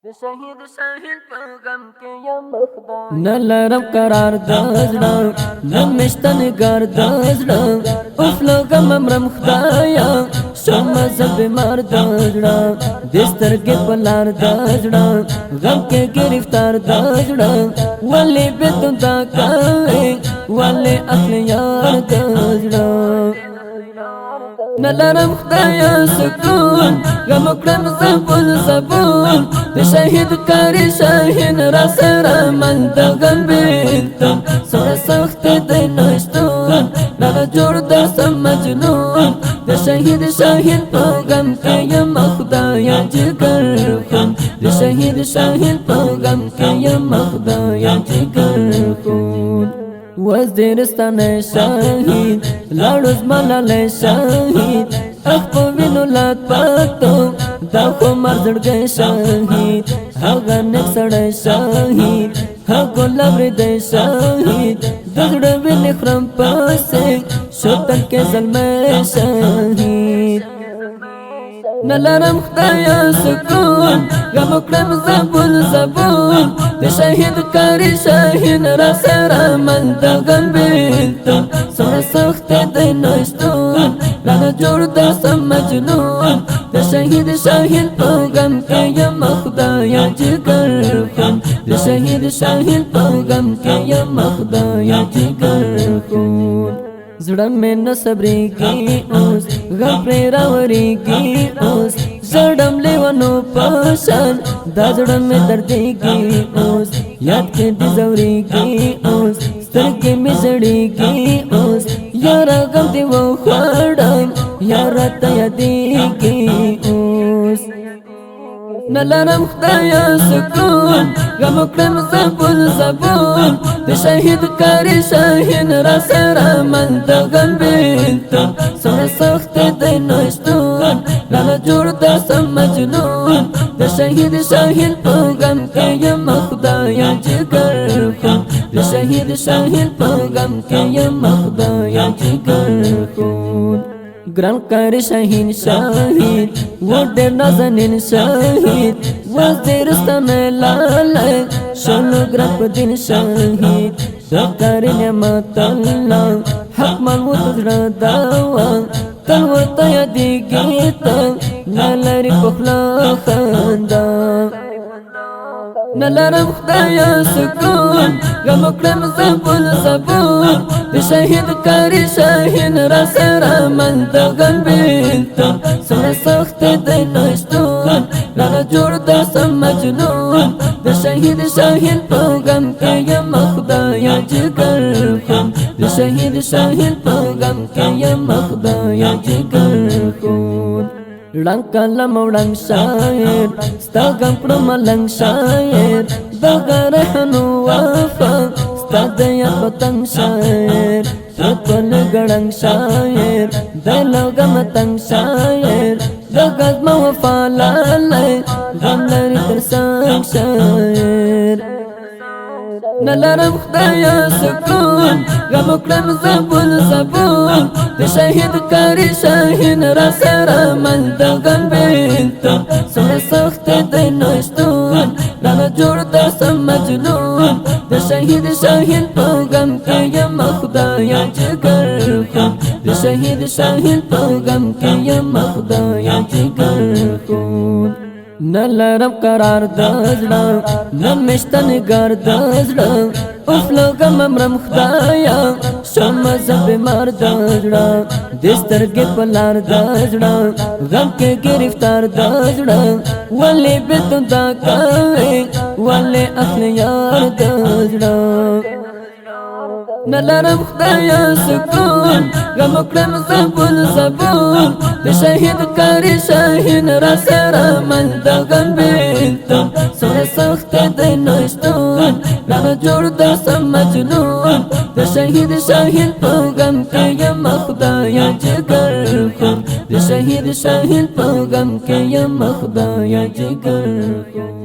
شهید شاهین په غم کې یم خدای نلرم قرار دزړه نمشتن ګر دزړه اوف لګم مرم خدایا شم زب مار دزړه دستر کې بلار دزړه غم کې گرفتار دزړه ولې بتون دا کوي ولې اخل یار دزړه نلرم خدایا سکون غم کړم زبون زبون د شهید کاری شاهین را سره من د غم بیلتم سره سخت د نشتون نه جوړ د سم مجنون د شهید شاهین په غم کې یم خدایا جګر خون د شهید شاهین په غم کې یم خدایا جګر خون وزیرستان شاهید لاړوز ملاله شاهید اخ وینو لات پاتو دا خو مرزړګ شاهید هغه نک سړی شاهید هغه لور دی شاهید دغړ وین خرم پاسه شوتل کې زلمه شاهید نلرم خدایا سکون غم کړم زبون زبون د شهید کاری شاهین را سره من د غم بیلتم سره سخت د نشتون نه جوړ د سم مجنون د شهید شاهین په غم کې یم خدایا جګر خون د شهید شاهین په غم کې یم خدایا جګر خون زړه مې نه صبرېږي اوس غم پرې راورېږي اوس زړم لیونو پشان دا زړه مې دردېږي اوس یاد کې دې ځورېږي اوس سترګې مې زړېږي اوس یاره غم دې وخوړم یاره ته یادېږي اوس نلرم خدایا سکون غم کړم زبون زبون د شهید کاری شاهین را سره من د غم بیلتم سره سخت د نشتون نه جوړ د سم مجنون د شهید شاهین په غم کې یم خدایا جګر خون د شهید شاهین په غم کې یم خدایا جګر خون ګران کاری شاهین شاهید و ډېر نازنین شاهید وزیرستان لاله شلو ګران په دین شاهید سرکاری نعمت الله حق محمود زړه داوا تل ورته یادېږي ته نلري پخلا خندا نلرم خدایا سکون غم کړم زبون زبون د شهید کاری شاهین را سره من د غم بیلتم سره سخت د نشتون نه جوړ د سم مجنون د شهید شاهین په غم کې یم خدایا جګر خون د شهید شاهین په غم کې یم خدایا جګر خون لنګ کلم وړنګ شاعر ستا غم کړم لنګ شاعر د غرهنو وفا ستا د یاد پتنګ شاعر خپل ګړنګ شاعر د لګم تنګ شاعر د غزم وفا لاله غم لري تر څنګ شاعر نلرم خدایا سکون غم کړم زبون زبون د شهید کاری شاهین را سره من د غم بیلتم سره سخت د نشتون نه جوړ د سم مجنون د شهید شاهین په غم کې یم خدایا جګر خون د شهید شاهین په غم کې یم خدایا جګر خون نلرم قرار دزړه نمشتن ګر دزړه اوف لګم مرم خدایا شم زب مار دزړه دستر کې بلار دزړه غم کې گرفتار دزړه ولې بتون دا کوي ولې اخل یار دزړه نلرم خدایا سکون غم کړم زبون زبون د شهید کاری شاهین را سره من د غم بیلتم سره سخت د نشتون نه جوړ د سم مجنون د شهید شاهین په غم کې یم خدایا جګر خون د شهید شاهین په غم کې یم خدایا جګر خون